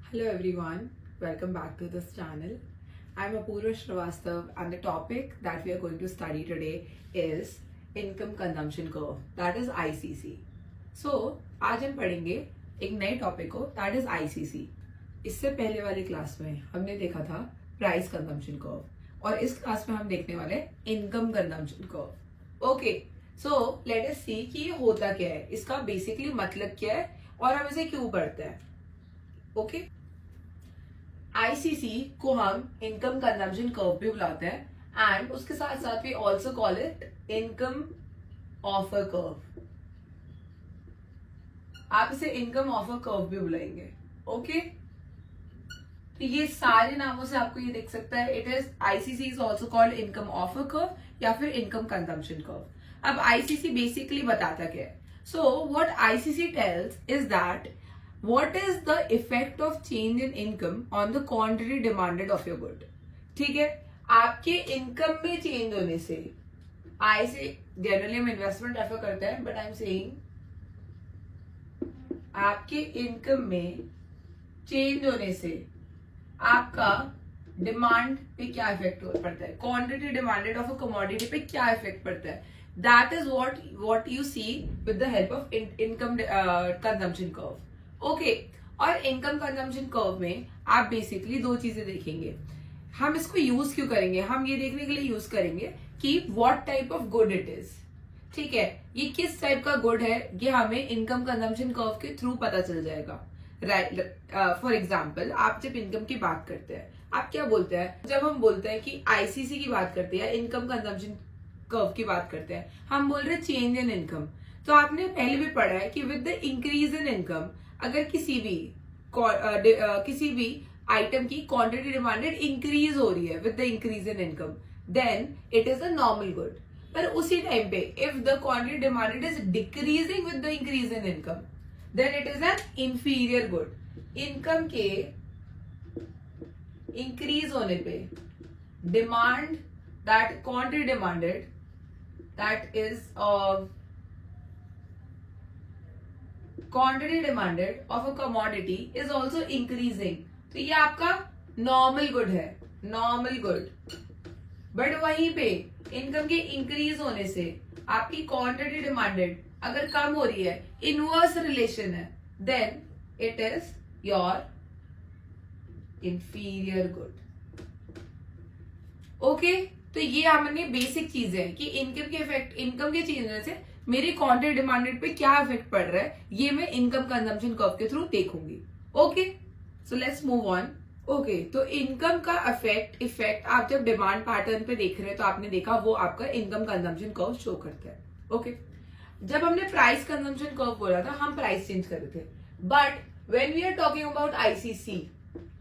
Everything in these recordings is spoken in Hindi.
Hello everyone, welcome back to this channel. I'm Apurva Srivastav and the topic that we are going to study today is Income Consumption Curve, that is ICC. So, आज हम पढ़ेंगे एक नए टॉपिक को, that is ICC. इससे पहले वाली क्लास में हमने देखा था प्राइस कंजम्पशन कर्व और इस क्लास में हम देखने वाले income consumption curve. Okay, so let us see कि ये होता क्या है, इसका बेसिकली मतलब क्या है और हम इसे क्यों पढ़ते हैं. ओके, आईसीसी को हम इनकम कंजम्पशन कर्व भी बुलाते हैं एंड उसके साथ साथ we also call it income offer curve. आप इसे इनकम ऑफर कर्व भी बुलाएंगे. ओके, तो ये सारे नामों से आपको ये देख सकता है. It is ICC is also called income offer curve या फिर इनकम कंजम्पशन कर्व. अब आईसीसी बेसिकली बताता क्या है. So what ICC tells is that what is the effect of change in income on the quantity demanded of your good. ठीक है, आपके इनकम में चेंज होने से, आई से जनरली हम इन्वेस्टमेंट रेफर करते हैं, बट आई एम सेइंग आपके इनकम में चेंज होने से आपका डिमांड पे क्या इफेक्ट पड़ता है, quantity demanded of a commodity पे क्या इफेक्ट पड़ता है. That is what you see with the help of income consumption curve. Okay, और इनकम कंजम्पशन कर्व में आप बेसिकली दो चीजें देखेंगे. हम इसको यूज क्यों करेंगे, हम ये देखने के लिए यूज करेंगे कि what type of good it is. ठीक है, ये किस टाइप का गुड है ये हमें इनकम कंजम्पशन कर्व के थ्रू पता चल जाएगा. राइट, फॉर एग्जाम्पल आप जब इनकम की बात करते हैं, आप क्या बोलते हैं जब हम बोलते हैं कि आईसीसी की बात करते हैं, इनकम कंजम्पशन कर्व की बात करते हैं, हम बोल रहे हैं चेंज इन इनकम. तो आपने पहले भी पढ़ा है कि with the increase in income अगर किसी भी आइटम की क्वांटिटी डिमांडेड इंक्रीज हो रही है with the increase in income, then it is a normal good. पर उसी टाइम पे if the quantity demanded is decreasing with the increase in income, then it is an inferior good. Income के इंक्रीज होने पे demand, that quantity demanded, that is quantity demanded of a commodity is also increasing. तो ये आपका नॉर्मल गुड है, नॉर्मल गुड. बट वहीं पे इनकम के इंक्रीज होने से आपकी क्वांटिटी डिमांडेड अगर कम हो रही है, इनवर्स रिलेशन है, then it is your inferior good. Okay, तो ये हमने बेसिक चीज है कि इनकम के इफेक्ट, इनकम के चेंज होने से मेरी क्वांटिटी डिमांडेड पे क्या इफेक्ट पड़ रहा है, ये मैं इनकम कंजम्पशन कर्व के थ्रू देखूंगी. Okay, so let's move on. Okay, तो इनकम का इफेक्ट आप जब डिमांड पैटर्न पे देख रहे हैं तो आपने देखा वो आपका इनकम कंजम्पशन कर्व शो करता है. ओके, जब हमने प्राइस कंजम्पशन कर्व बोला था हम प्राइस चेंज कर रहे थे, but when we are talking about ICC,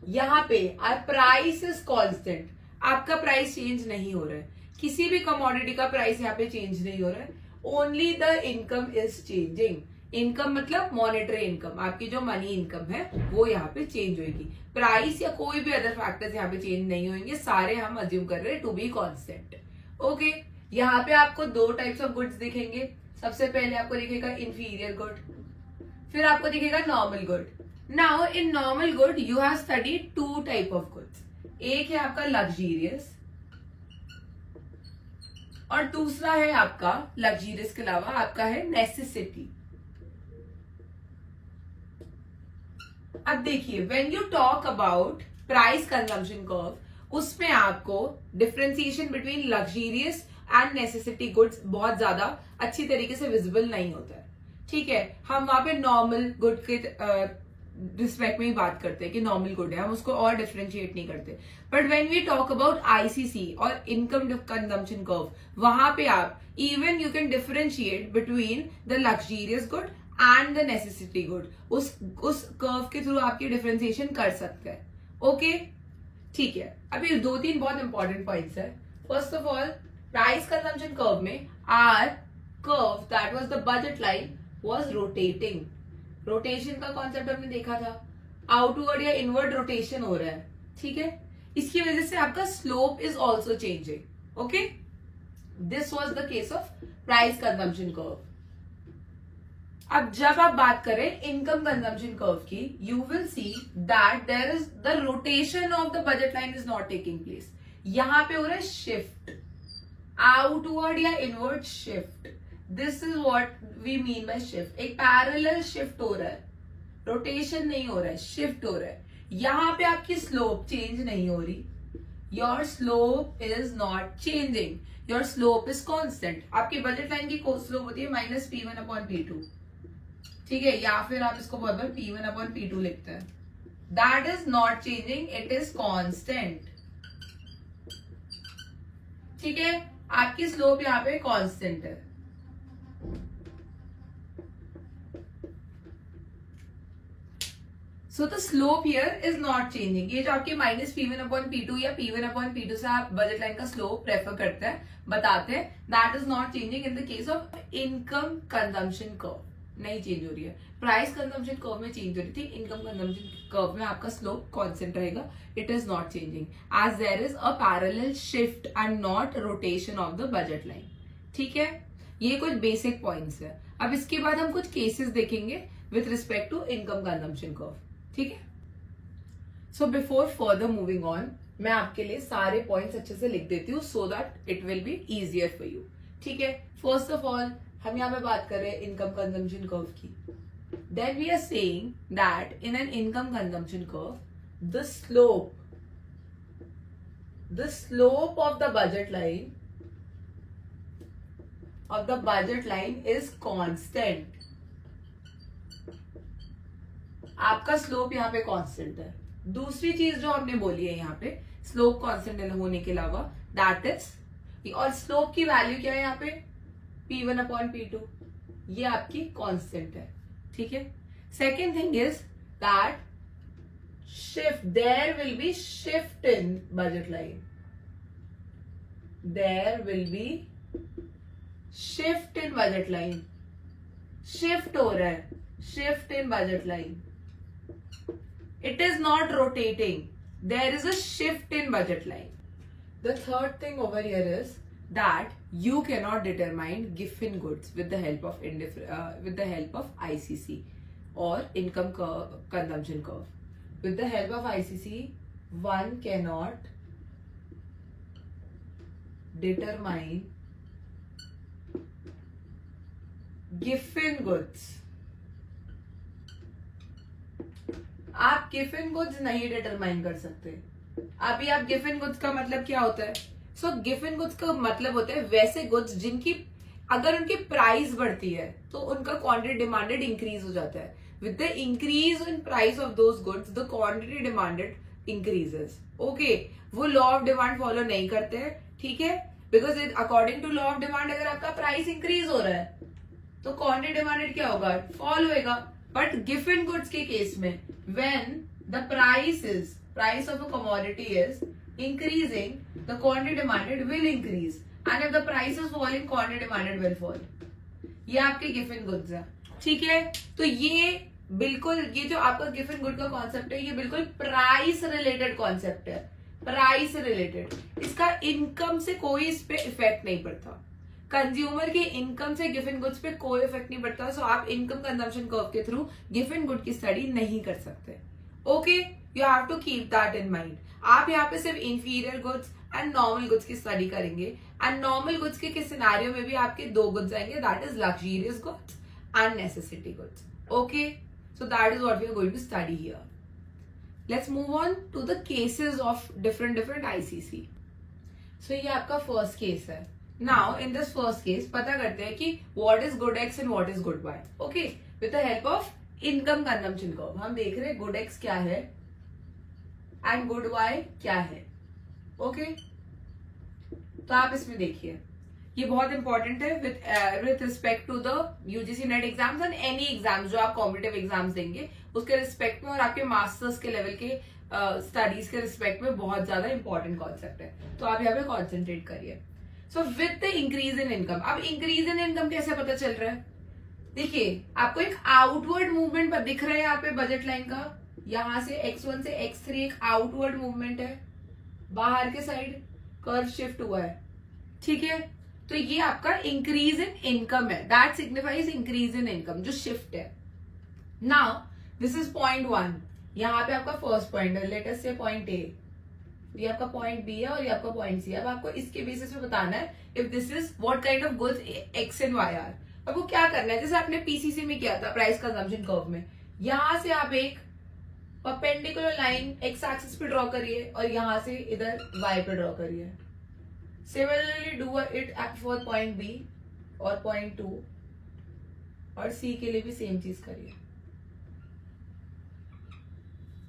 यहाँ पे आर प्राइस इज कॉन्स्टेंट. आपका प्राइस चेंज नहीं हो रहा है, किसी भी कमोडिटी का प्राइस यहाँ पे चेंज नहीं हो रहा है, only the income is changing. Income मतलब मॉनेटरी इनकम, आपकी जो मनी इनकम है वो यहाँ पे चेंज होगी. प्राइस या कोई भी अदर फैक्टर्स यहाँ पे चेंज नहीं होंगे, सारे हम अज्यूम कर रहे हैं टू बी कॉन्स्टेंट. ओके, यहाँ पे आपको दो टाइप्स ऑफ गुड्स दिखेंगे. सबसे पहले आपको दिखेगा इंफीरियर गुड, फिर आपको दिखेगा normal good. Now in normal good you have studied two type of goods. एक है आपका लग्जीरियस और दूसरा है आपका लग्जीरियस के अलावा आपका है नेसेसिटी. अब देखिए, when you talk about price consumption curve, उसमें आपको differentiation between luxurious and necessity goods बहुत ज्यादा अच्छी तरीके से विजिबल नहीं होता है. ठीक है, हम वहां पे नॉर्मल गुड के रिस्पेक्ट में ही बात करते हैं कि नॉर्मल गुड है, हम उसको और डिफरेंशिएट नहीं करते. But when we talk about ICC और इनकम कंजम्पशन कर्व, वहां पे आप even you can differentiate between the luxurious good and the necessity good. उस कर्व के थ्रू आपकी डिफरेंशिएशन कर सकते हैं. ओके, ठीक है. अभी दो तीन बहुत इंपॉर्टेंट पॉइंट्स है. First of all, price consumption curve में our curve that was the budget line was rotating. Rotation का कॉन्सेप्ट हमने देखा था, आउटवर्ड या इनवर्ड रोटेशन हो रहा है. ठीक है, इसकी वजह से आपका slope is also changing. Okay, this was the case of price consumption curve. अब जब आप बात करें इनकम कंजम्पशन कर्व की, you will see that there is the rotation of the budget line is not taking place. यहां पे हो रहा है शिफ्ट, आउटवर्ड या inward shift. This is what we mean by shift. एक पैरेलल शिफ्ट हो रहा है, रोटेशन नहीं हो रहा है, शिफ्ट हो रहा है. यहां पे आपकी स्लोप चेंज नहीं हो रही. Your slope is not changing, your slope is constant. आपकी बजट लाइन की स्लोप होती है माइनस P1 अपॉन P2, ठीक है, या फिर आप इसको बहुत बार P1 अपॉन P2 लिखते हैं. That is not changing, it is constant. ठीक है, आपकी स्लोप यहाँ पे कांस्टेंट है. So the slope here is not changing. ये जो आपके माइनस P1 अपॉन P2 या P1 अपॉन P2 से आप बजट लाइन का स्लोप रेफर करते हैं, बताते हैं, that is not changing in the case of income consumption curve. नहीं चेंज हो रही है. प्राइस कंजम्पशन कर्व में चेंज हो रही थी, इनकम कंजम्पशन कर्व में आपका स्लोप कांस्टेंट रहेगा. It is not changing as there is a parallel shift and not rotation of the budget line. ठीक है, ये कुछ बेसिक पॉइंट्स है. अब इसके बाद हम कुछ केसेस देखेंगे with respect to income consumption curve. ठीक है, so before further moving on, मैं आपके लिए सारे पॉइंट्स अच्छे से लिख देती हूँ so that it will be easier for you. ठीक है, फर्स्ट ऑफ ऑल हम यहाँ पे बात कर रहे हैं इनकम कंजम्पशन कर्व की. Then we are saying that in an income consumption curve the slope of the budget line is constant. आपका स्लोप यहाँ पे कांस्टेंट है. दूसरी चीज जो हमने बोली है यहाँ पे स्लोप कांस्टेंट होने के अलावा, दैट इज, और स्लोप की वैल्यू क्या है यहाँ पे P1 अपॉन P2, ये आपकी कांस्टेंट है. ठीक है, second thing is that shift, there will be shift in budget line. There will be shift in budget line. Shift हो रहा है, shift in budget line. It is not rotating. There is a shift in budget line. The third thing over here is that you cannot determine Giffen goods with the help of ICC or income consumption curve. With the help of ICC, one cannot determine Giffen goods. आप गिफन गुड्स नहीं डिटरमाइन कर सकते. अभी आप गिफन गुड्स का मतलब क्या होता है? सो गिफन गुड्स का मतलब होता है वैसे गुड्स जिनकी अगर उनकी प्राइस बढ़ती है तो उनका क्वांटिटी डिमांडेड इंक्रीज हो जाता है. With the increase in price of those goods the quantity demanded increases. Okay, वो लॉ ऑफ डिमांड फॉलो नहीं करते हैं. ठीक है, because according to law of demand अगर आपका प्राइस इंक्रीज हो रहा है तो क्वांटिटी डिमांडेड क्या होगा? फॉल होएगा. बट गिफन गुड्स के केस में when the price of a commodity is increasing, the quantity demanded will increase, and if the price is falling, quantity demanded will fall. ये आपके गिफन गुड्स है. ठीक है, तो ये बिल्कुल, ये जो आपका गिफन गुड का कॉन्सेप्ट है ये बिल्कुल प्राइस रिलेटेड कॉन्सेप्ट है. प्राइस रिलेटेड, इसका इनकम से कोई इस पे इफेक्ट नहीं पड़ता. कंज्यूमर की इनकम से गिफन गुड्स पे कोई इफेक्ट नहीं पड़ता. सो आप इनकम कंजम्पशन कर्व के थ्रू गिफन गुड की स्टडी नहीं कर सकते. Okay, you have to keep that in mind. आप यहाँ पे सिर्फ inferior goods and normal goods की स्टडी करेंगे. एंड नॉर्मल गुड्स के किस सिनेरियो में भी आपके दो गुड्स आएंगे, that is luxurious goods and necessity goods. Okay, so that is what we are going to study here. Let's move on to the cases of different ICC. So ये आपका फर्स्ट केस है. Now in this first case पता करते हैं कि what is good X and what is good Y. Okay, with the help of income consumption curve हम देख रहे हैं गुड एक्स क्या है एंड गुड वाई क्या है. ओके, तो आप इसमें देखिए, ये बहुत इंपॉर्टेंट है with respect to the UGC NET exams and any exams जो आप कॉम्पिटिटिव एग्जाम्स देंगे उसके रिस्पेक्ट में और आपके मास्टर्स के लेवल के स्टडीज के रिस्पेक्ट में बहुत ज्यादा इंपॉर्टेंट कॉन्सेप्ट है. तो आप यहाँ पे कॉन्सेंट्रेट करिए. So with the increase in income, अब इंक्रीज इन इनकम कैसे पता चल रहा है? देखिए, आपको एक आउटवर्ड मूवमेंट दिख रहा है यहाँ पे बजट लाइन का. यहां से x1 से x3 एक आउटवर्ड मूवमेंट है, बाहर के साइड कर्व शिफ्ट हुआ है. ठीक है, तो ये आपका इंक्रीज इन इनकम है, that signifies increase in income, जो शिफ्ट है। नाउ दिस इज पॉइंट 1, यहाँ पे आपका फर्स्ट पॉइंट है, लेट अस से पॉइंट ए, ये आपका पॉइंट बी है और ये आपका पॉइंट सी है। अब आपको इसके बेसिस पे बताना है if this is what kind of goods X and Y are. आपको क्या करना है, जैसे आपने पीसीसी में किया था प्राइस कंजम्पशन कर्व में, यहां से आप एक परपेंडिकुलर लाइन एक्स एक्सिस पे ड्रॉ करिए और यहां से इधर वाई पे ड्रॉ करिए। Similarly do it for point B और पॉइंट 2 और सी के लिए भी सेम चीज करिए।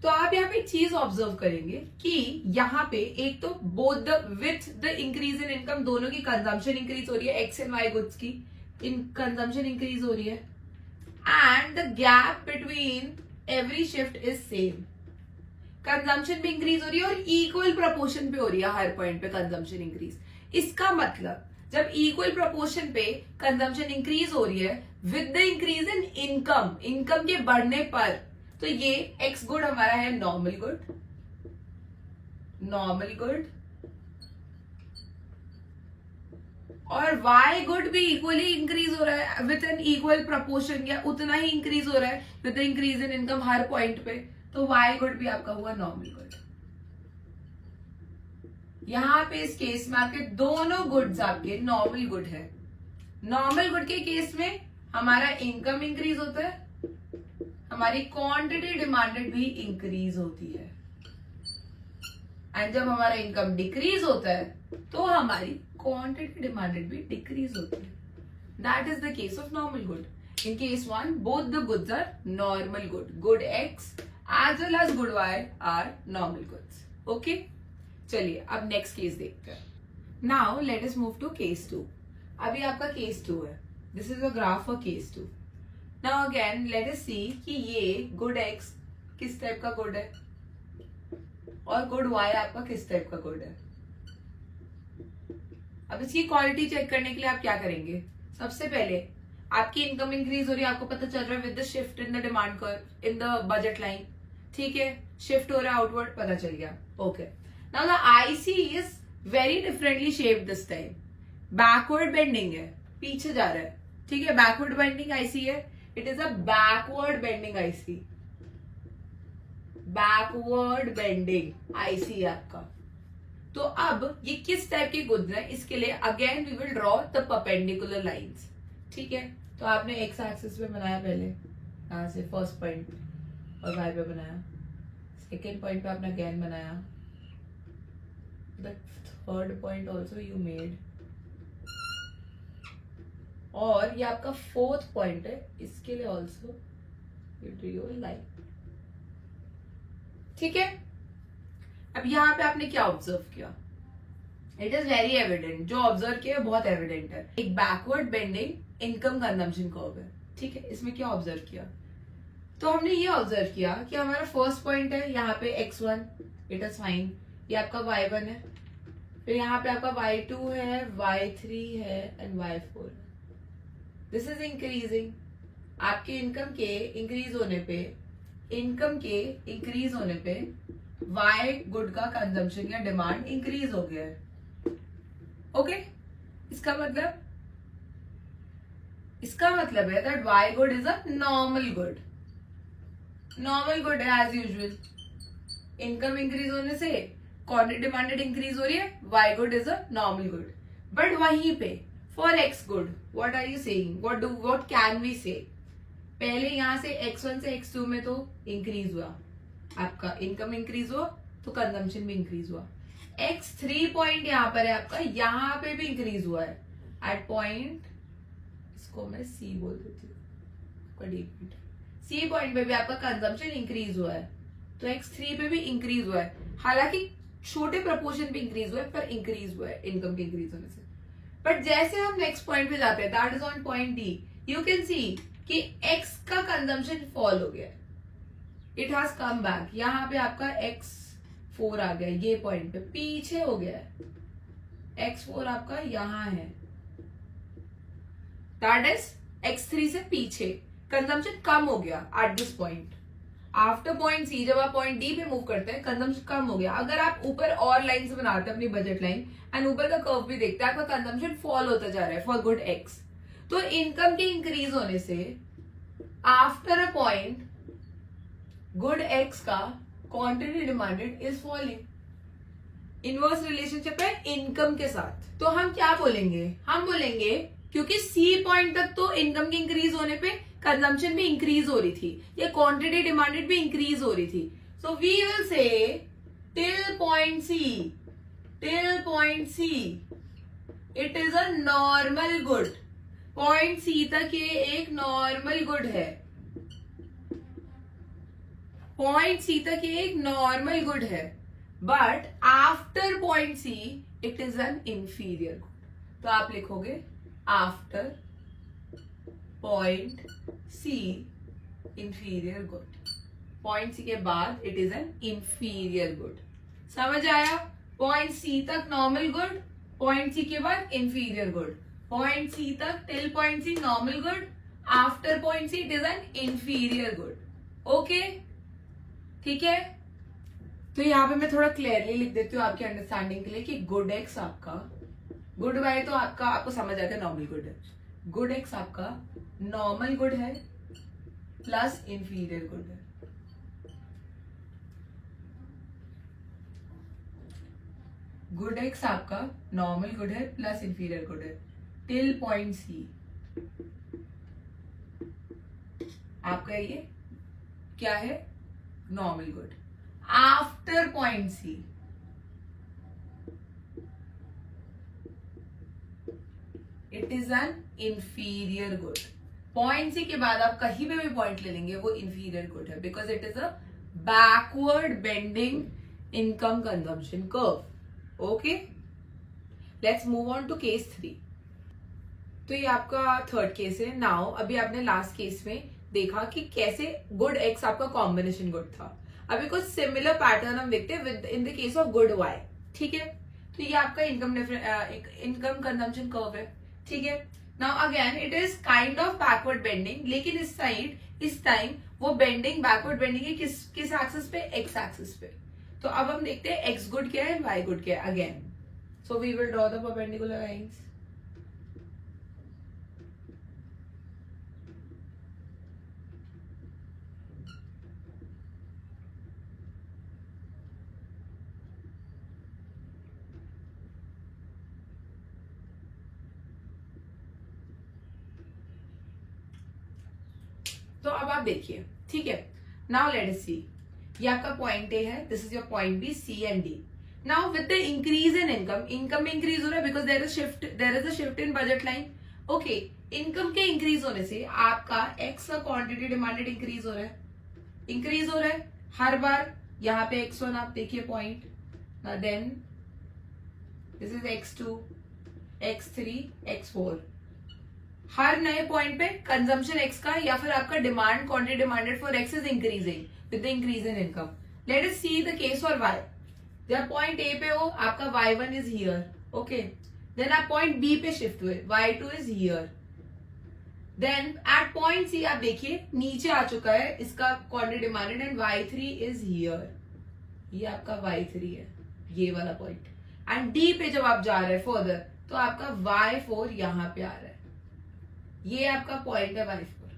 तो आप यहाँ पे एक चीज ऑब्जर्व करेंगे कि यहाँ पे एक तो both the with the increase in income दोनों की कंजम्पशन इंक्रीज हो रही है, एक्स एंड वाई गुड्स की कंजम्पशन इंक्रीज हो रही है, and the gap between every shift is same. Consumption भी इंक्रीज हो रही है और इक्वल प्रोपोर्शन पे हो रही है हर पॉइंट पे कंजम्पशन इंक्रीज। इसका मतलब जब इक्वल प्रोपोर्शन पे कंजम्पशन इंक्रीज हो रही है with the increase in income, income के बढ़ने पर, तो ये एक्स गुड हमारा है नॉर्मल गुड, नॉर्मल गुड, और वाई गुड भी इक्वली इंक्रीज हो रहा है विद एन इक्वल प्रोपोर्शन, या उतना ही इंक्रीज हो रहा है with the increase in income her point पे, तो वाई गुड भी आपका हुआ नॉर्मल गुड। यहां पे इस केस में आपके दोनों गुड्स आपके नॉर्मल गुड है। नॉर्मल गुड के केस में हमारा इनकम इंक्रीज होता है, हमारी क्वांटिटी डिमांडेड भी इंक्रीज होती है, एंड जब हमारा इनकम डिक्रीज होता है तो हमारी क्वांटिटी डिमांडेड भी डिक्रीज होती है। That is the case of normal good. In case 1 both the goods are normal good, good X as well as good Y are normal goods. Okay, चलिए अब नेक्स्ट केस देखते हैं। Now let us move to case 2। अभी आपका केस 2 है, this is a graph for case 2। Now again let us see कि ये गुड एक्स किस टाइप का गुड है और गुड वाई आपका किस टाइप का गुड है। अब इसकी क्वालिटी चेक करने के लिए आप क्या करेंगे, सबसे पहले आपकी इनकम इंक्रीज हो रही है, आपको पता चल रहा है with the shift in the demand curve in the budget line, ठीक है, शिफ्ट हो रहा है आउटवर्ड, पता चल गया। Okay, now the IC is very differently shaped this time, backward bending है, पीछे जा रहा है, ठीक है, बैकवर्ड बेंडिंग आईसी है, it is a backward bending IC, backward bending IC है आपका। तो अब ये किस टाइप के गुड्स हैं, इसके लिए again we will draw the perpendicular lines, ठीक है। तो आपने एक्स एक्सिस पे बनाया पहले, यहां से फर्स्ट पॉइंट और वाई पे बनाया, सेकेंड पॉइंट पे आपने अगेन बनाया, the third point also you made, और ये आपका फोर्थ पॉइंट है, इसके लिए also you draw a line, ठीक है। अब यहाँ पे आपने क्या ऑब्जर्व किया, इट इज वेरी एविडेंट, जो ऑब्जर्व किया बहुत एविडेंट है, एक backward bending income consumption curve है, ठीक है। इसमें क्या ऑब्जर्व किया, तो हमने ये ऑब्जर्व किया कि हमारा फर्स्ट पॉइंट है यहाँ पे x1, इट इज फाइन, ये आपका y1 है, फिर यहाँ पे आपका y2 है, y3 है and y4। This is increasing, आपके इनकम के इंक्रीज होने पे वाई गुड का कंजम्पशन या डिमांड इंक्रीज हो गया है। ओके, इसका मतलब है that Y good is a normal good, normal good है एज यूजुअल। इनकम इंक्रीज होने से क्वांटिटी डिमांडेड इंक्रीज हो रही है, Y good is a normal good. But वहीं पे for X good what are you saying, what can we से, पहले यहां से x1 से x2 में तो इंक्रीज हुआ, आपका इनकम इंक्रीज हुआ तो कंजम्पशन भी इंक्रीज हुआ। x3 पॉइंट यहाँ पर है आपका, यहाँ पे भी इंक्रीज हुआ है एट पॉइंट, इसको मैं C बोल देती हूँ, C पॉइंट पे भी आपका कंजम्पशन इंक्रीज हुआ है, तो x3 पे भी इंक्रीज हुआ है, हालांकि छोटे प्रपोर्शन भी इंक्रीज हुआ है पर इंक्रीज हुआ है इनकम के इंक्रीज होने से। बट जैसे हम नेक्स्ट पॉइंट पे जाते हैं, that is on point D, you can see कि x का कंजम्पशन फॉल हो गया है, इट हैज कम बैक, यहाँ पे आपका x4 आ गया, ये पॉइंट पे पीछे हो गया है, x4 आपका यहाँ है, दैट इज x3 से पीछे, कंजम्पशन कम हो गया at this point. After point C जब आप पॉइंट डी पे मूव करते हैं कंजम्पशन कम हो गया। अगर आप ऊपर और लाइन से बनाते हैं अपनी बजट लाइन एंड ऊपर का कर्व भी देखते हैं, आपका कंजम्पशन फॉल होता जा रहा है फॉर गुड एक्स। तो इनकम के इंक्रीज होने से after a point good X का quantity demanded is falling. Inverse relationship है इनकम के साथ। तो हम क्या बोलेंगे, हम बोलेंगे क्योंकि सी पॉइंट तक तो इनकम के इंक्रीज होने पे कंजम्पशन भी इंक्रीज हो रही थी, या क्वांटिटी डिमांडेड भी इंक्रीज हो रही थी। So we will say till point C it is a normal good. Point C तक ये एक नॉर्मल गुड है, पॉइंट सी तक ये एक नॉर्मल गुड है, but after point C it is an inferior good. तो आप लिखोगे after point C inferior good. Point C के बाद it is an inferior good. समझ आया? पॉइंट सी तक नॉर्मल गुड, पॉइंट सी के बाद इंफीरियर गुड। पॉइंट सी तक till point C normal good, after point C it is an inferior good. Okay, ठीक है। तो यहां पे मैं थोड़ा क्लियरली लिख देती हूँ आपकी अंडरस्टैंडिंग के लिए कि गुड एक्स आपका, गुड वाई तो आपको समझ आ गया नॉर्मल गुड है। गुड एक्स आपका नॉर्मल गुड है प्लस इंफीरियर गुड है। गुड एक्स आपका नॉर्मल गुड है प्लस इंफीरियर गुड है टिल पॉइंट सी। आपका ये क्या है? Normal good. After point C it is an inferior good. Point C के बाद आप कहीं पे भी पॉइंट ले लेंगे वो इंफीरियर गुड है, because it is a backward bending income consumption curve. Okay, let's move on to case 3। तो ये आपका थर्ड केस है। नाउ अभी आपने लास्ट केस में देखा कि कैसे गुड एक्स आपका कॉम्बिनेशन गुड था। अभी कुछ सिमिलर पैटर्न हम देखते हैं within the case of good Y. ठीक है, तो ये आपका इनकम कंजम्पशन कर्व है। ठीक है, now again it is kind of backward bending, लेकिन इस टाइम वो बेंडिंग बैकवर्ड बेंडिंग है किस एक्सिस पे? एक्स एक्सिस पे। तो अब हम देखते हैं एक्स गुड क्या है, वाई गुड क्या है। Again so we will draw the perpendicular lines. तो अब आप देखिए, ठीक है। नाउ लेट अस सी, ये आपका पॉइंट ए है, this is your point B, C and D. Now with the increase in income में इंक्रीज हो रहा है because there is a shift in budget line. Okay, income के इंक्रीज होने से आपका एक्स का क्वांटिटी डिमांडेड इंक्रीज हो रहा है हर बार। यहाँ पे x1 आप देखिए point, then this is x2, x3, x4। हर नए पॉइंट पे कंजम्पशन एक्स का या फिर आपका demand quantity demanded for X is increasing with the increase in income. Let us see the case for Y. जब पॉइंट ए पे हो आपका y1 is here, okay, then आप पॉइंट बी पे शिफ्ट हुए, y2 is here, then at point C आप देखिए नीचे आ चुका है इसका quantity demanded and y3 is here. ये आपका y3 है, ये वाला पॉइंट। एंड डी पे जब आप जा रहे हैं फर्दर तो आपका y4 यहां पे आ रहा है, ये आपका पॉइंट है y4।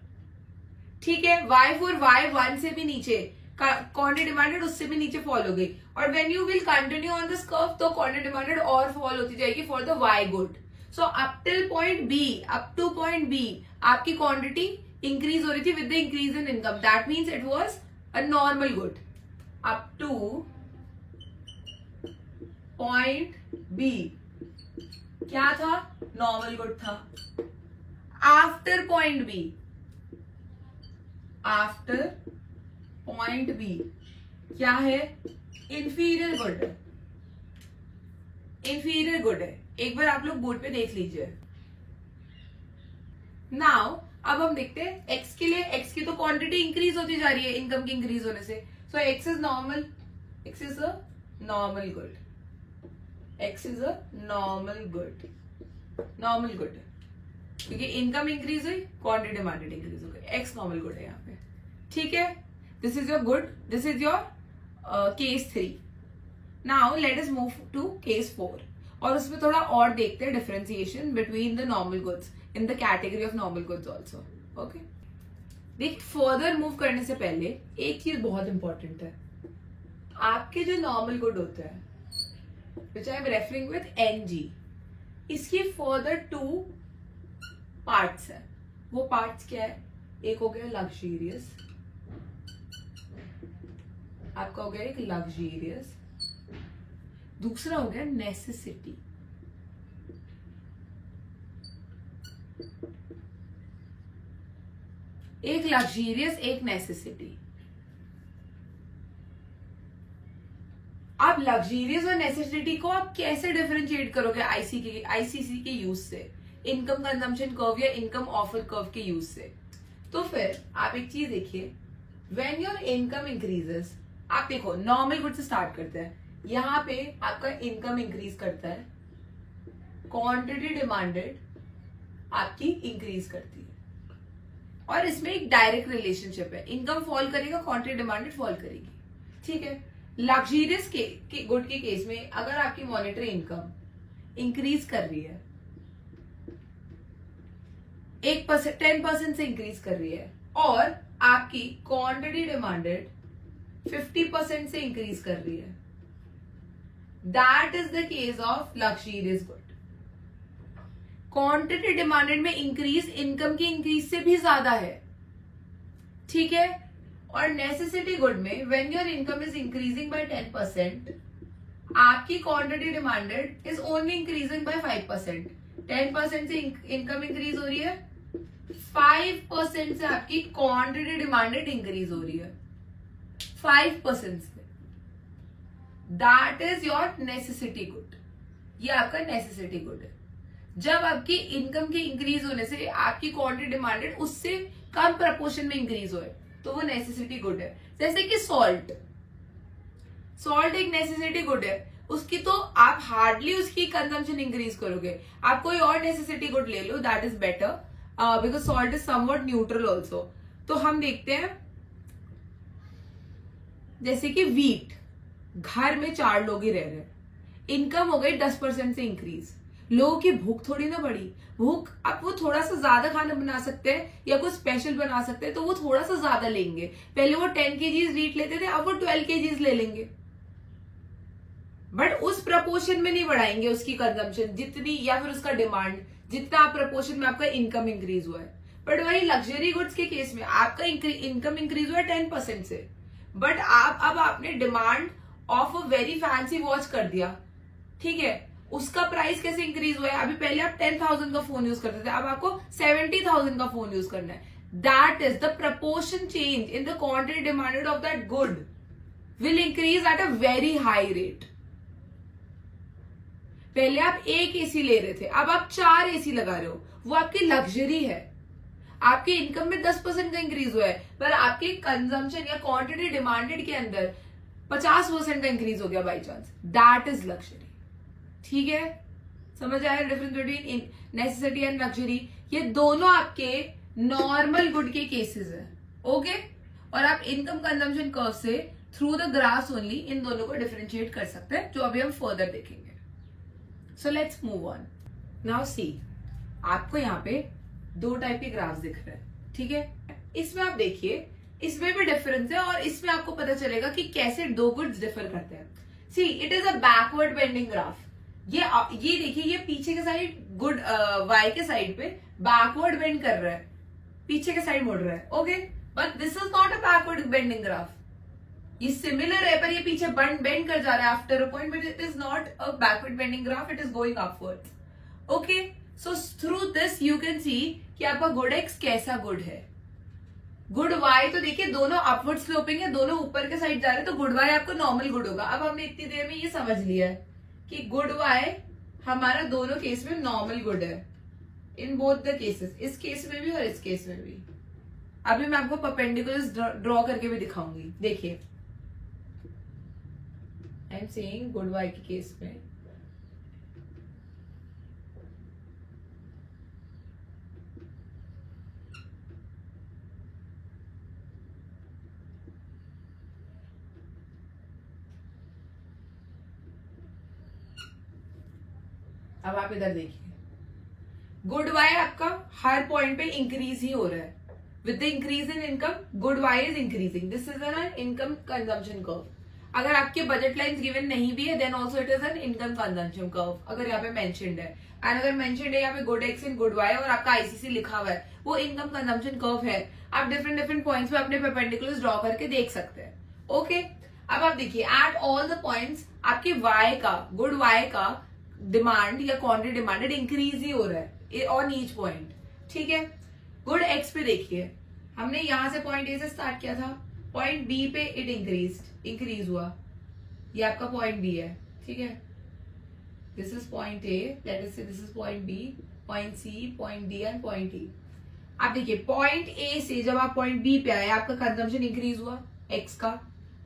ठीक है, y4 y1 से भी नीचे क्वांटिटी डिमांडेड उससे भी नीचे फॉल हो गई, और when you will continue on this curve तो क्वांटिटी डिमांडेड और फॉल होती जाएगी for the y good. So up till point B, up to point B आपकी क्वांटिटी इंक्रीज हो रही थी with the increase in income. That means it was a normal good up to point B. क्या था? नॉर्मल गुड था। After point B, after point B क्या है? इंफीरियर गुड है, इंफीरियर गुड है। एक बार आप लोग बोर्ड पे देख लीजिए। नाउ अब हम देखते हैं एक्स के लिए। एक्स की तो क्वांटिटी इंक्रीज होती जा रही है इनकम की इंक्रीज होने से। So X is normal, X is a normal good, X is a normal good, normal good है क्योंकि इनकम इंक्रीज हुई, क्वांटिटी डिमांडेड इंक्रीज हो गई, एक्स नॉर्मल गुड है यहाँ पे। ठीक है, this is your good, this is your case 3. Now let us move to case 4 और उसमें थोड़ा और देखते हैं differentiation between the normal goods in the category of normal goods also. Okay, देखिए फर्दर मूव करने से पहले एक चीज बहुत इंपॉर्टेंट है. आपके जो नॉर्मल गुड होते हैं which I am referring with NG, इसकी फर्दर 2 पार्ट्स है. वो पार्ट्स क्या है? एक हो गया लग्जरियस, आपका हो गया एक लग्जरियस, दूसरा हो गया नेसेसिटी. एक लग्जरियस, एक नेसेसिटी. आप लग्जरियस और नेसेसिटी को आप कैसे डिफरेंशिएट करोगे? आईसीसी के यूज से, इनकम कंजम्पशन कर्व या इनकम ऑफर कर्व के यूज से. तो फिर आप एक चीज देखिए, व्हेन योर इनकम इंक्रीजेस, आप देखो नॉर्मल गुड से स्टार्ट करते हैं. यहां पे आपका इनकम इंक्रीज करता है, क्वांटिटी डिमांडेड आपकी इंक्रीज करती है, और इसमें एक डायरेक्ट रिलेशनशिप है. इनकम फॉल करेगा, क्वांटिटी डिमांडेड फॉल करेगी. ठीक है. लग्जरियस के गुड के केस में अगर आपकी मॉनेटरी इनकम इंक्रीज कर रही है, 10% से इंक्रीज कर रही है, और आपकी क्वांटिटी डिमांडेड 50% से इंक्रीज कर रही है, that is the case of luxurious good. Quantity demanded में इंक्रीज इनकम की इंक्रीज से भी ज्यादा है. ठीक है. और नेसेसिटी गुड में when your income is increasing by 10%, आपकी quantity demanded is only increasing by 5%. 10% से इनकम इंक्रीज हो रही है, 5% से आपकी क्वांटिटी डिमांडेड इंक्रीज हो रही है. 5% से, that is your necessity good. ये आपका नेसेसिटी गुड है. जब आपकी इनकम के इंक्रीज होने से आपकी क्वांटिटी डिमांडेड उससे कम प्रपोर्शन में इंक्रीज होए, तो वो नेसेसिटी गुड है. जैसे कि सॉल्ट एक नेसेसिटी गुड है, उसकी तो आप हार्डली उसकी कंजम्पशन इंक्रीज करोगे. आप कोई और नेसेसिटी गुड ले लो, that is better, because salt is somewhat neutral also. तो हम देखते हैं जैसे कि वीट, घर में 4 लोग ही रह रहे हैं, इनकम हो गई 10% से इंक्रीज. लोगों की भूख थोड़ी ना बढ़ी. भूख, अब वो थोड़ा सा ज्यादा खाना बना सकते हैं या कुछ स्पेशल बना सकते हैं, तो वो थोड़ा सा ज्यादा लेंगे. पहले वो 10 kgs वीट लेते थे, अब वो 12 kgs ले लेंगे, बट उस प्रपोर्शन में नहीं बढ़ाएंगे उसकी कंजम्पशन जितनी, या फिर उसका डिमांड जितना आप प्रपोर्शन में आपका इनकम इंक्रीज हुआ है. बट वही लग्जरी गुड्स के केस में आपका इनकम इंक्रीज हुआ है 10% से, बट अब आपने demand of a very fancy watch कर दिया. ठीक है. उसका प्राइस कैसे इंक्रीज हुआ है? अभी पहले आप 10,000 का फोन यूज करते थे, अब आपको 70,000 का फोन यूज करना है. That is the proportion change in the quantity demanded of that good will increase at a very high rate. पहले आप 1 AC ले रहे थे, अब आप 4 AC लगा रहे हो, वो आपकी लग्जरी है. आपके इनकम में 10% का इंक्रीज हुआ है, पर आपके कंजम्पशन या क्वांटिटी डिमांडेड के अंदर 50% का इंक्रीज हो गया by chance. That is luxury. ठीक है. समझ आया difference between necessity and luxury? ये दोनों आपके नॉर्मल गुड के केसेस है. ओके. और आप इनकम कंजम्पशन कर्व से through the graphs only in दोनों को डिफरेंशिएट कर सकते हैं, जो अभी हम फर्दर देखेंगे. So let's move on. Now see, आपको यहाँ पे 2 टाइप के ग्राफ्स दिख रहे हैं. ठीक है. इसमें आप देखिए, इसमें भी डिफरेंस है, और इसमें आपको पता चलेगा कि कैसे 2 गुड्स डिफर करते हैं. See, it is a backward bending graph. ये देखिए, ये पीछे के साइड गुड वाई के साइड पे बैकवर्ड बेंड कर रहा है, पीछे के साइड मुड़ रहा है. Okay. But this is not a backward bending graph. ये सिमिलर है, पर ये पीछे बेंड कर जा रहा है after a point, but it is not a backward bending graph, it is going upwards. Okay. So through this you can see कि आपका गुड एक्स कैसा गुड है. गुड वाई तो देखिए दोनों अपवर्ड स्लोपिंग है, दोनों ऊपर के साइड जा रहे हैं, तो गुड वाई आपको नॉर्मल गुड होगा. अब हमने इतनी देर में ये समझ लिया है कि गुड वाई हमारा दोनों केस में नॉर्मल गुड है, इन बोथ द केसेस, इस केस में भी और इस केस में भी. अभी मैं आपको परपेंडिकुलर्स ड्रॉ करके भी दिखाऊंगी. देखिए, I am saying good Y के केस में अब आप इधर देखिए, गुड वाई आपका हर पॉइंट पे इंक्रीज ही हो रहा है. With the increase in income good Y is increasing. This is an income consumption curve. अगर आपके बजट लाइंस गिवन नहीं भी है then also it is an income consumption curve, अगर यहाँ पे मेंशन्ड है. एंड अगर मेंशन्ड है यहाँ पे good X in good Y और आपका आईसीसी लिखा हुआ है, वो इनकम कंजम्पशन कर्व है. आप डिफरेंट पॉइंट्स पे अपने परपेंडिकुलर्स ड्रॉ करके देख सकते हैं. ओके, अब आप देखिए एट ऑल द पॉइंट्स आपके वाई का, गुड वाई का डिमांड या क्वांटिटी डिमांडेड इंक्रीज ही हो रहा है ऑन ईच पॉइंट. ठीक है, गुड एक्स पे देखिए, हमने यहां से पॉइंट ए से स्टार्ट किया था, पॉइंट बी पे इट इंक्रीज हुआ. ये आपका पॉइंट बी है. ठीक है, this is point A, let us say this is point B, point C, point D and point E. आप देखिए पॉइंट ए से जब आप पॉइंट बी पे आए आपका कंजम्पशन इंक्रीज हुआ एक्स का,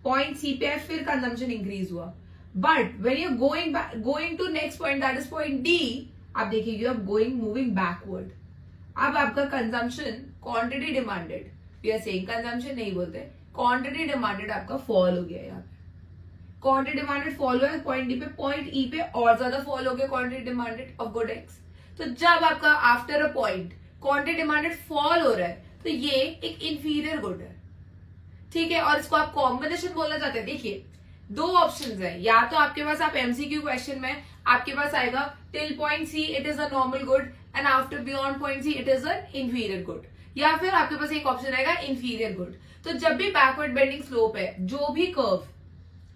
पॉइंट सी पे आए फिर कंजम्पशन इंक्रीज हुआ. But when you going to next point that is point D, आप देखिए यू आर मूविंग बैकवर्ड. अब आपका consumption quantity demanded, we are saying consumption नहीं बोलते, क्वांटिटी डिमांडेड आपका फॉल हो गया. यहाँ पे क्वांटिटी डिमांडेड फॉल हुआ पॉइंट डी पे, पॉइंट ई पे और ज्यादा फॉल हो गया quantity demanded of good X. तो जब आपका after a point quantity demanded fall हो रहा है तो ये एक इंफीरियर गुड है. ठीक है, और इसको आप कॉम्बिनेशन बोलना चाहते हैं. देखिए दो ऑप्शंस है, या तो आपके पास आप एमसीक्यू क्वेश्चन में आपके पास आएगा till point C it is a normal good and after beyond point C it is a inferior good, या फिर आपके पास एक ऑप्शन आएगा इंफीरियर गुड. तो जब भी बैकवर्ड बेंडिंग स्लोप है, जो भी कर्व,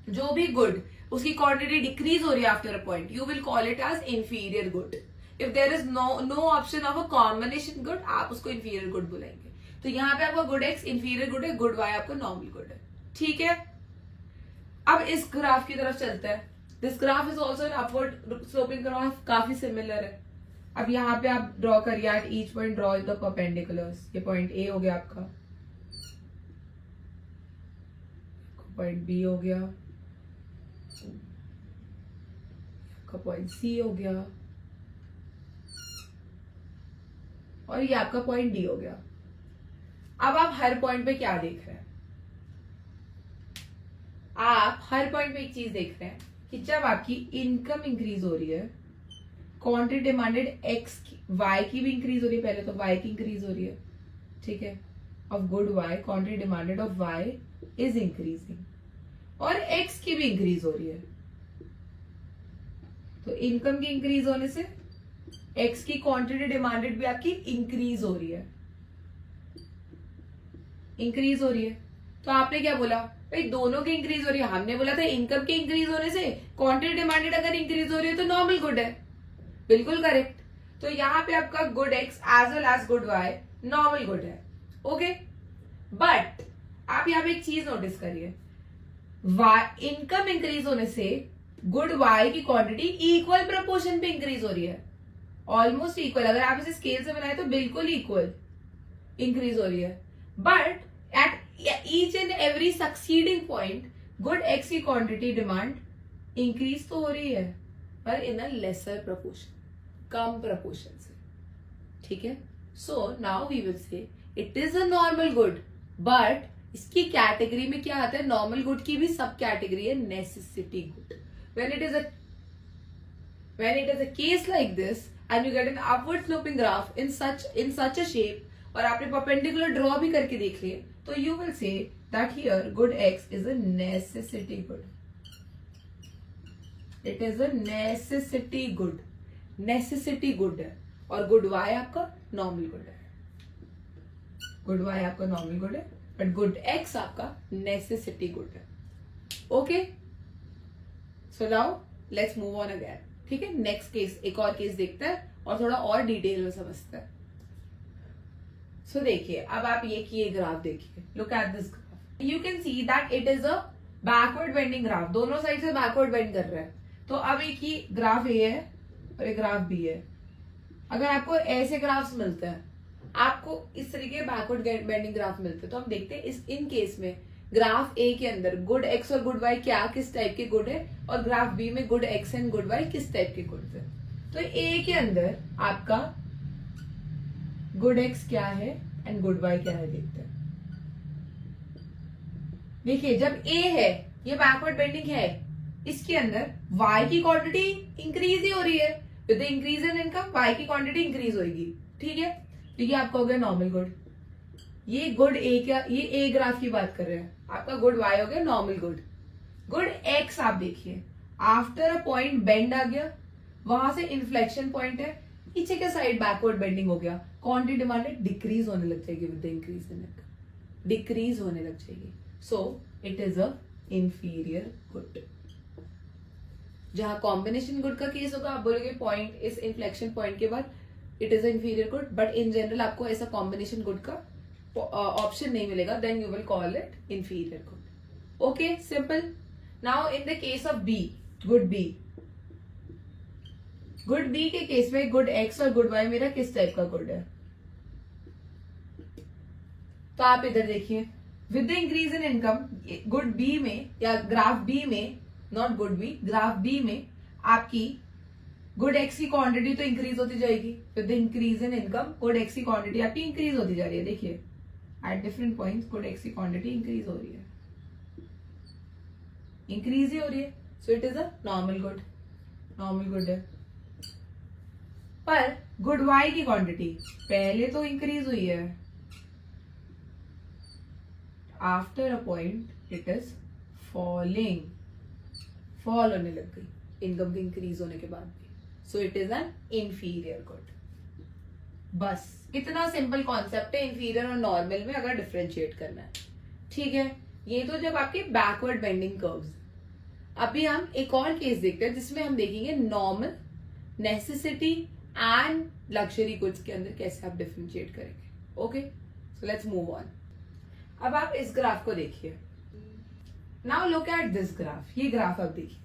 जो भी गुड उसकी क्वांटिटी डिक्रीज हो रही है after a point, you will call it as inferior good. If there is no option of a combination good, आप उसको इंफीरियर गुड बुलाएंगे. तो यहाँ पे आपका गुड एक्स इंफीरियर गुड है, गुड वाई आपका नॉर्मल गुड है. ठीक है, अब इस ग्राफ की तरफ चलते हैं. This graph is also an upward sloping graph, काफी सिमिलर है. अब यहाँ पे आप ड्रॉ करिए at each point draw the perpendiculars. ये पॉइंट ए हो गया आपका, पॉइंट बी हो गया, आपका पॉइंट सी हो गया और ये आपका पॉइंट डी हो गया. अब आप हर पॉइंट पे क्या देख रहे हैं? आप हर पॉइंट पे एक चीज देख रहे हैं कि जब आपकी इनकम इंक्रीज हो रही है, क्वांटिटी डिमांडेड एक्स की, वाई की भी इंक्रीज हो रही है, पहले तो वाई की इंक्रीज हो रही है. ठीक है, of good Y quantity demanded of Y is increasing, और एक्स की भी इंक्रीज हो रही है. तो इनकम की इंक्रीज होने से एक्स की क्वांटिटी डिमांडेड भी आपकी इंक्रीज हो रही है, इंक्रीज हो रही है. तो आपने क्या बोला भाई, दोनों की इंक्रीज हो रही है. हमने बोला था इनकम के इंक्रीज होने से क्वांटिटी डिमांडेड अगर इंक्रीज हो रही है तो नॉर्मल गुड है. बिल्कुल करेक्ट. तो यहाँ पे आपका good X as well as good Y normal good है. ओके, बट आप यहाँ पे एक चीज नोटिस करिए, इनकम इंक्रीज होने से गुड वाई की क्वांटिटी इक्वल प्रोपोर्शन पे इंक्रीज हो रही है, ऑलमोस्ट इक्वल. अगर आप इसे स्केल से बनाए तो बिल्कुल इक्वल इंक्रीज हो रही है. But at each and every succeeding point good X की क्वांटिटी डिमांड इंक्रीज तो हो रही है पर इन अ लेसर प्रोपोर्शन, कम प्रोपोर्शन से. ठीक है, so now we will say it is a normal good, but इसकी कैटेगरी में क्या आता है? नॉर्मल गुड की भी सब कैटेगरी है necessity good. when it is a case like this and you get an upward sloping graph in such a shape, और आपने परपेंडिकुलर ड्रॉ भी करके देख लिए, तो you will say that here good X is a necessity good. It is a necessity good, necessity good है. और गुड वाई आपका नॉर्मल गुड है, गुड वाई आपका नॉर्मल गुड है, बट गुड एक्स आपका नेसेसिटी गुड है. Okay, so now let's move on again. ठीक है, नेक्स्ट केस, एक और केस देखते हैं और थोड़ा और डिटेल में समझते हैं. सो देखिए, अब आप ये किए ग्राफ देखिए, look at this graph, you can see that it is a backward bending graph. दोनों साइड से बैकवर्ड बेंड कर रहे हैं. तो अब एक ही ग्राफ ए है और एक ग्राफ बी है. अगर आपको ऐसे ग्राफ्स मिलते हैं, आपको इस तरीके बैकवर्ड बेंडिंग ग्राफ मिलते हैं, तो हम देखते हैं इन केस में ग्राफ ए के अंदर गुड एक्स और गुड वाई क्या किस टाइप के गुड है, और ग्राफ बी में good X and good Y किस टाइप के गुड है. तो ए के अंदर आपका गुड एक्स क्या है एंड गुड वाई क्या है देखते हैं. देखिए, जब ए है, ये बैकवर्ड बेंडिंग है, इसके अंदर वाई की क्वांटिटी इंक्रीज ही हो रही है, with the increase in income Y की क्वांटिटी इंक्रीज होगी, ठीक है। तो ये आपका हो गया नॉर्मल गुड। ये गुड ए क्या, ये ए ग्राफ की बात कर रहे हैं, आपका गुड वाई हो गया नॉर्मल गुड। गुड एक्स आप देखिए, आफ्टर अ पॉइंट बेंड आ गया, वहां से इन्फ्लेक्शन पॉइंट है, पीछे के साइड बैकवर्ड बेंडिंग हो गया, क्वांटिटी डिमांडेड डिक्रीज होने लग जाएगी with the increase in income, decrease होने लग जाएगी। So it is a inferior good. जहां कॉम्बिनेशन गुड का केस होगा, आप बोलोगे पॉइंट इस इन्फ्लेक्शन पॉइंट के बाद it is a inferior good, but in general आपको ऐसा कॉम्बिनेशन गुड का ऑप्शन नहीं मिलेगा, then you will call it inferior good. Okay, simple. Now in the case of B, good B, good B के केस में गुड एक्स और गुड वाई मेरा किस टाइप का गुड है? तो आप इधर देखिए, with the increase in income good B में या ग्राफ बी में, not good B, graph B में आपकी गुड एक्स की क्वांटिटी तो इंक्रीज होती जाएगी। With the increase in income good X की क्वांटिटी आपकी इंक्रीज होती जा रही है। देखिए at different points good X की क्वांटिटी इंक्रीज हो रही है, इंक्रीज ही हो रही है। So it is a normal good, normal good है। पर गुड वाई की क्वांटिटी पहले तो इंक्रीज हुई है, after a point it is falling, fall होने लग गई इनकम के इंक्रीज होने के बाद भी। सो it is an inferior good. बस इतना सिंपल कॉन्सेप्ट है इंफीरियर और नॉर्मल में अगर डिफरेंशिएट करना है, ठीक है। ये तो जब आपके बैकवर्ड बेंडिंग कर्व्स। अभी हम एक और केस देखते हैं जिसमें हम देखेंगे normal, necessity and luxury goods के अंदर कैसे आप डिफरेंशिएट करेंगे। Okay, so let's move on. अब आप इस ग्राफ को देखिए, now look at this graph. ये ग्राफ आप देखिए,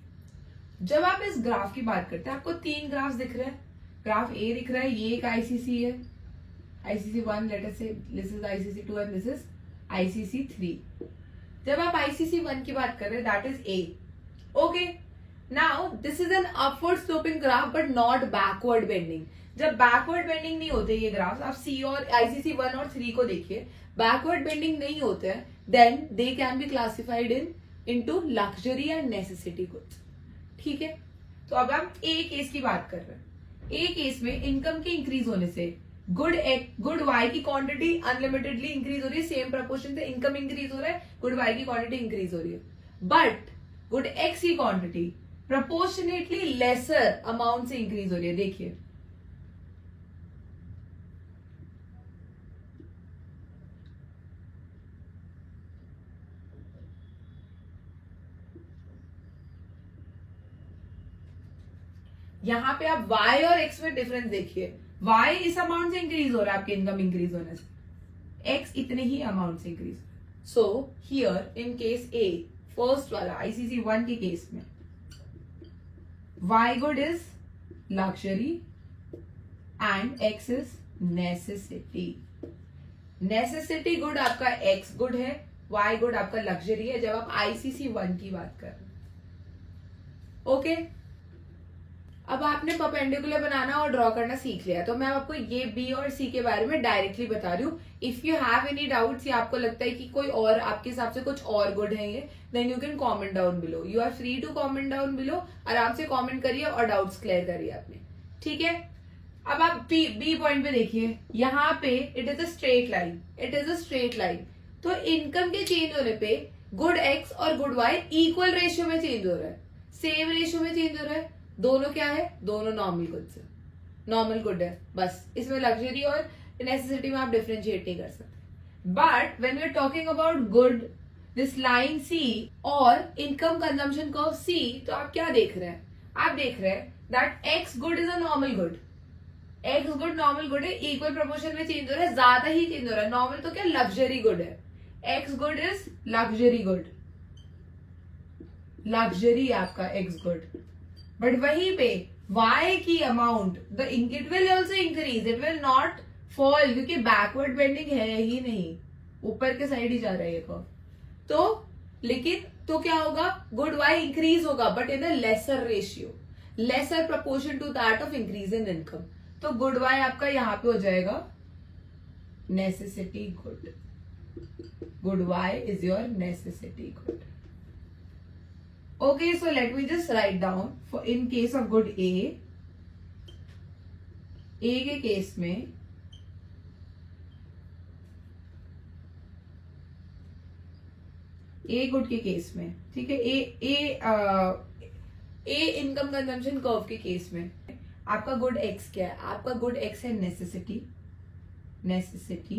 जब आप इस ग्राफ की बात करते हैं आपको तीन ग्राफ दिख रहे हैं। ग्राफ ए दिख रहा है, ये एक आईसीसी है, ICC 1, late us say this is ICC 2 and this is ICC 3। जब आप आईसीसी 1 की बात कर रहे हैं that is a. Okay, now this is an upward sloping graph but not backward bending. जब बैकवर्ड बेंडिंग नहीं होते ये ग्राफ, आप सी और आईसीसी 1 और 3 को देखिए, बैकवर्ड बेंडिंग नहीं होते हैं, then they can be classified into luxury and necessity goods, ठीक है। तो अब हम ए केस की बात कर रहे हैं। ए केस में इनकम के इंक्रीज होने से गुड वाई की क्वांटिटी अनलिमिटेडली इंक्रीज हो रही है, सेम प्रपोर्शन से इनकम इंक्रीज हो रहा है, गुड वाई की क्वांटिटी इंक्रीज हो रही है। बट गुड एक्स की क्वांटिटी प्रपोर्शनेटली लेसर अमाउंट से इंक्रीज हो रही है। देखिए यहां पे आप y और x में डिफरेंस देखिए, y इस अमाउंट से इंक्रीज हो रहा है आपके इनकम इंक्रीज होने से, x इतने ही अमाउंट से increase. So here in case A, first वाला आईसीसी 1 के केस में y good is luxury and x is necessity. Necessity good आपका x गुड है, y गुड आपका लग्जरी है जब आप आईसीसी 1 की बात कर रहे हैं। ओके, अब आपने परपेंडिकुलर बनाना और ड्रॉ करना सीख लिया, तो मैं आपको ये बी और सी के बारे में डायरेक्टली बता रही हूँ। If you have any doubts या आपको लगता है कि कोई और आपके हिसाब से कुछ और गुड है ये, then you can comment down below. You are free to comment down below, आराम से कमेंट करिए और डाउट्स क्लियर करिए अपने, ठीक है। अब आप बी पॉइंट पे देखिए, यहाँ पे it is a straight line, it is a straight line. तो इनकम के चेंज होने पे गुड एक्स और गुड वाई इक्वल रेशियो में चेंज हो रहा है, सेम रेशियो में चेंज हो रहा है। दोनों क्या है? दोनों नॉर्मल गुड्स है, नॉर्मल गुड है। बस इसमें लग्जरी और नेसेसिटी में आप डिफरेंशिएट नहीं कर सकते। But when we are talking about good, this line C और इनकम कंजम्पशन कर्व सी, तो आप क्या देख रहे हैं? आप देख रहे हैं that x good is a normal good, x good normal good है, इक्वल प्रोपोर्शन में चेंज हो रहा है, ज्यादा ही चेंज हो रहा है। नॉर्मल तो क्या, लग्जरी गुड है, x good is luxury good, luxury आपका एक्स गुड। बट वहीं पे y की amount it will also increase, it will not fall, क्योंकि बैकवर्ड बेंडिंग है ही नहीं, ऊपर के साइड ही जा रहा है ये कर्व। तो लेकिन तो क्या होगा, गुड y इंक्रीज होगा but in a lesser ratio, lesser proportion to that of increase in income. तो गुड y आपका यहां पे हो जाएगा necessity good, good y is your necessity good. Okay, so let me just write down for in case of good A, ए के केस में ए गुड के केस में, ठीक है, ए इनकम कंजम्पशन कर्व के केस में आपका गुड एक्स क्या है? आपका गुड एक्स है necessity,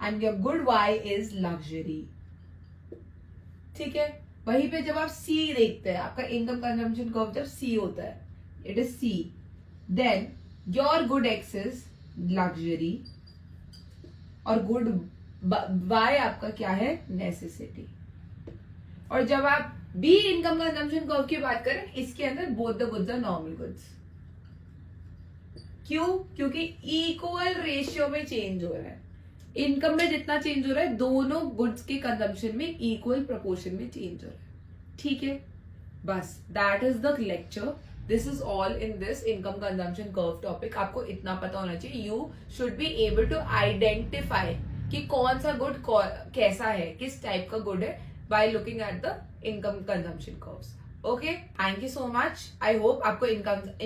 and your good Y is luxury, ठीक है। वहीं पे जब आप सी देखते हैं, आपका इनकम कंजम्पशन कर्व जब सी होता है, it is C, then your good X is luxury और गुड वाई आपका क्या है? नेसेसिटी। और जब आप बी इनकम कंजम्पशन कर्व की बात करें, इसके अंदर both the goods are normal goods. क्यों? क्योंकि इक्वल रेशियो में चेंज हो रहा है। इनकम में जितना चेंज हो रहा है, दोनों गुड्स के कंजम्पशन में इक्वल प्रोपोर्शन में चेंज हो रहा है, ठीक है। बस that is the lecture, this is all in this income consumption curve topic. आपको इतना पता होना चाहिए, you should be able to identify कि कौन सा गुड कैसा है, किस टाइप का गुड है, by looking at the income consumption curves. Okay, thank you so much. I hope आपको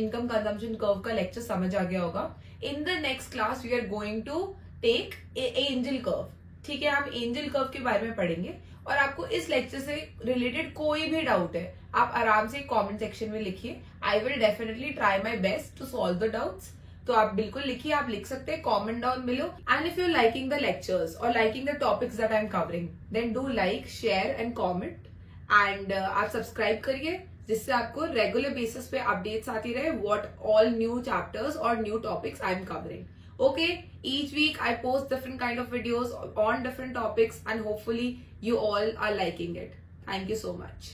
income consumption curve का lecture समझ आ गया होगा. In the next class we are going to take angel curve. ठीक है, हम angel curve के बारे में पढ़ेंगे। और आपको इस लेक्चर से रिलेटेड कोई भी डाउट है, आप आराम से कमेंट सेक्शन में लिखिए। I will definitely try my best to solve the doubts. तो आप बिल्कुल लिखिए, आप लिख सकते हैं, comment down below. And if you liking the lectures और liking the topics that I am covering, then do like, share and comment, and आप सब्सक्राइब करिए, जिससे आपको रेगुलर बेसिस पे अपडेट्स आती रहे व्हाट ऑल न्यू चैप्टर्स और new topics I am covering. Okay, each week I post different kind of videos on different topics, and hopefully you all are liking it. Thank you so much.